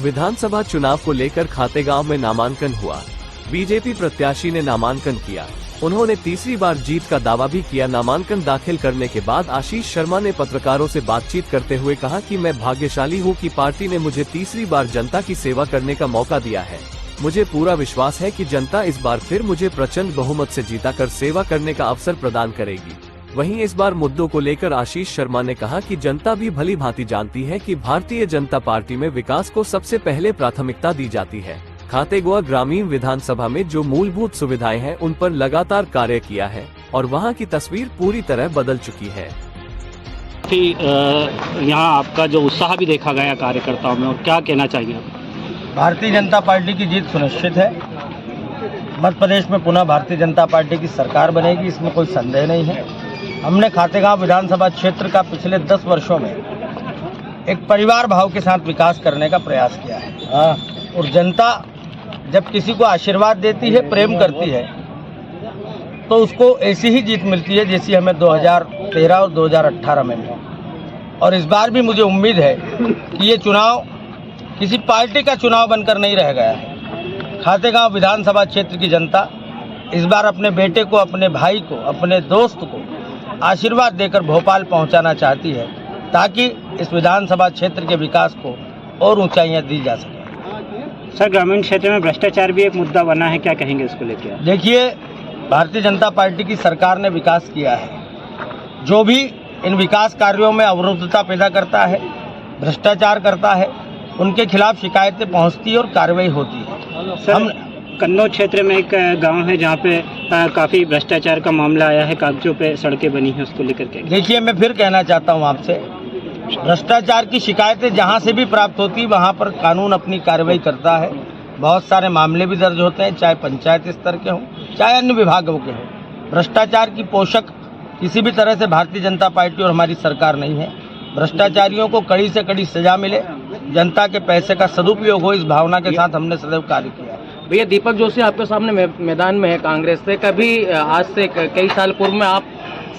विधानसभा चुनाव को लेकर खातेगांव में नामांकन हुआ। बीजेपी प्रत्याशी ने नामांकन किया। उन्होंने तीसरी बार जीत का दावा भी किया। नामांकन दाखिल करने के बाद आशीष शर्मा ने पत्रकारों से बातचीत करते हुए कहा कि मैं भाग्यशाली हूं कि पार्टी ने मुझे तीसरी बार जनता की सेवा करने का मौका दिया है। मुझे पूरा विश्वास है कि जनता इस बार फिर मुझे प्रचंड बहुमत से जीताकर सेवा करने का अवसर प्रदान करेगी। वहीं इस बार मुद्दों को लेकर आशीष शर्मा ने कहा कि जनता भी भली भांति जानती है कि भारतीय जनता पार्टी में विकास को सबसे पहले प्राथमिकता दी जाती है। खातेगोआ ग्रामीण विधानसभा में जो मूलभूत सुविधाएं हैं उन पर लगातार कार्य किया है और वहां की तस्वीर पूरी तरह बदल चुकी है। यहाँ आपका जो उत्साह भी देखा गया कार्यकर्ताओं में, और क्या कहना चाहिए? भारतीय जनता पार्टी की जीत सुनिश्चित है। मध्य प्रदेश में पुनः भारतीय जनता पार्टी की सरकार बनेगी, इसमें कोई संदेह नहीं है। हमने खातेगांव विधानसभा क्षेत्र का पिछले 10 वर्षों में एक परिवार भाव के साथ विकास करने का प्रयास किया है। और जनता जब किसी को आशीर्वाद देती है, प्रेम करती है, तो उसको ऐसी ही जीत मिलती है जैसी हमें 2013 और 2018 में मिली। और इस बार भी मुझे उम्मीद है कि ये चुनाव किसी पार्टी का चुनाव बनकर नहीं रह गया है। खातेगांव विधानसभा क्षेत्र की जनता इस बार अपने बेटे को, अपने भाई को, अपने दोस्त को आशीर्वाद देकर भोपाल पहुंचाना चाहती है, ताकि इस विधानसभा क्षेत्र के विकास को और ऊंचाइयां दी जा सके। सर, ग्रामीण क्षेत्र में भ्रष्टाचार भी एक मुद्दा बना है, क्या कहेंगे इसको लेकर? देखिए, भारतीय जनता पार्टी की सरकार ने विकास किया है। जो भी इन विकास कार्यों में अवरुद्धता पैदा करता है, भ्रष्टाचार करता है, उनके खिलाफ शिकायतें पहुंचती है और कार्रवाई होती है। सर, कन्नौज क्षेत्र में एक गांव है जहां पे काफ़ी भ्रष्टाचार का मामला आया है, कागजों पे सड़कें बनी हैं, उसको लेकर के? देखिए, मैं फिर कहना चाहता हूं आपसे, भ्रष्टाचार की शिकायतें जहां से भी प्राप्त होती, वहां पर कानून अपनी कार्रवाई करता है। बहुत सारे मामले भी दर्ज होते हैं, चाहे पंचायत स्तर के हों, चाहे अन्य विभागों के हों। भ्रष्टाचार की पोषक किसी भी तरह से भारतीय जनता पार्टी और हमारी सरकार नहीं है। भ्रष्टाचारियों को कड़ी से कड़ी सजा मिले, जनता के पैसे का सदुपयोग हो, इस भावना के साथ हमने सदैव कार्य किया है। भैया, दीपक जोशी आपके सामने मैदान में है कांग्रेस से। कभी आज से कई साल पूर्व में आप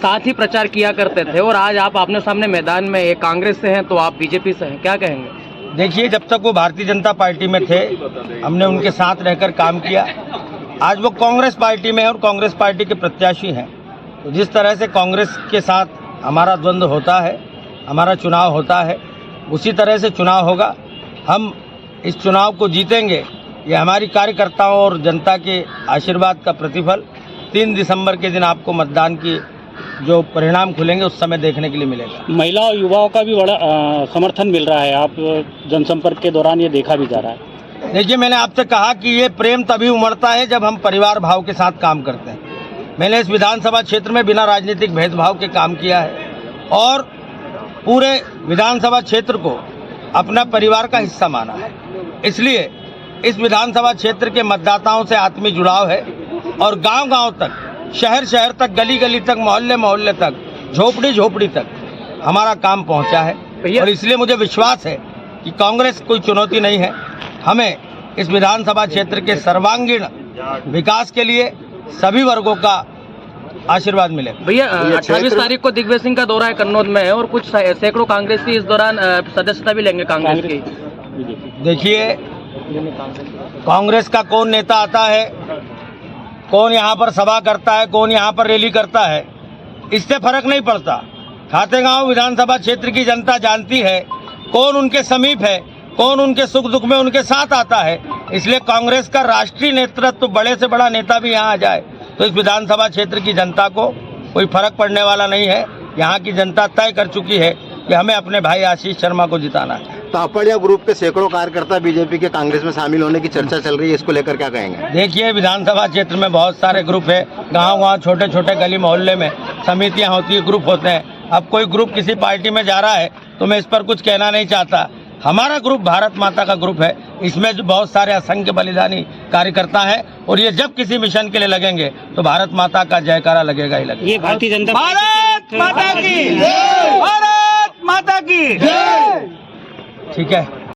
साथ ही प्रचार किया करते थे और आज आप अपने सामने मैदान में एक कांग्रेस से हैं तो आप बीजेपी से हैं, क्या कहेंगे? देखिए, जब तक वो भारतीय जनता पार्टी में थे, हमने उनके साथ रहकर काम किया। आज वो कांग्रेस पार्टी में है और कांग्रेस पार्टी के प्रत्याशी हैं। तो जिस तरह से कांग्रेस के साथ हमारा द्वंद्व होता है, हमारा चुनाव होता है, उसी तरह से चुनाव होगा। हम इस चुनाव को जीतेंगे, ये हमारी कार्यकर्ताओं और जनता के आशीर्वाद का प्रतिफल 3 दिसंबर के दिन आपको मतदान की जो परिणाम खुलेंगे उस समय देखने के लिए मिलेगा। महिला और युवाओं का भी बड़ा समर्थन मिल रहा है, आप जनसंपर्क के दौरान ये देखा भी जा रहा है। देखिए, मैंने आपसे कहा कि ये प्रेम तभी उमड़ता है जब हम परिवार भाव के साथ काम करते हैं। मैंने इस विधानसभा क्षेत्र में बिना राजनीतिक भेदभाव के काम किया है और पूरे विधानसभा क्षेत्र को अपना परिवार का हिस्सा माना है। इसलिए इस विधानसभा क्षेत्र के मतदाताओं से आत्मीय जुड़ाव है और गांव-गांव तक, शहर-शहर तक, गली-गली तक, मोहल्ले-मोहल्ले तक, झोपड़ी-झोपड़ी तक हमारा काम पहुंचा है। और इसलिए मुझे विश्वास है कि कांग्रेस कोई चुनौती नहीं है। हमें इस विधानसभा क्षेत्र के सर्वांगीण विकास के लिए सभी वर्गों का आशीर्वाद मिलेगा। भैया, 28 तारीख को दिग्विजय सिंह का दौरा है कन्नौज में और कुछ सैकड़ों कांग्रेसी इस दौरान सदस्यता भी लेंगे कांग्रेस की। देखिए, कांग्रेस का कौन नेता आता है, कौन यहाँ पर सभा करता है, कौन यहाँ पर रैली करता है, इससे फर्क नहीं पड़ता। खातेगांव विधानसभा क्षेत्र की जनता जानती है कौन उनके समीप है, कौन उनके सुख दुख में उनके साथ आता है। इसलिए कांग्रेस का राष्ट्रीय नेतृत्व, तो बड़े से बड़ा नेता भी यहाँ आ जाए तो इस विधानसभा क्षेत्र की जनता को कोई फर्क पड़ने वाला नहीं है। यहाँ की जनता तय कर चुकी है कि हमें अपने भाई आशीष शर्मा को जिताना है। तापड़िया ग्रुप के सैकड़ों कार्यकर्ता बीजेपी के कांग्रेस में शामिल होने की चर्चा चल रही है, इसको लेकर क्या कहेंगे? देखिए, विधानसभा क्षेत्र में बहुत सारे ग्रुप है। गांव-गांव, छोटे-छोटे गली मोहल्ले में समितियां होती है, ग्रुप होते हैं। अब कोई ग्रुप किसी पार्टी में जा रहा है तो मैं इस पर कुछ कहना नहीं चाहता। हमारा ग्रुप भारत माता का ग्रुप है, इसमें जो बहुत सारे असंख्य बलिदानी कार्यकर्ता हैं और ये जब किसी मिशन के लिए लगेंगे तो भारत माता का जयकारा लगेगा ही लगेगा। ये भारतीय जनता भारत माता की जय, भारत माता की जय। ठीक है।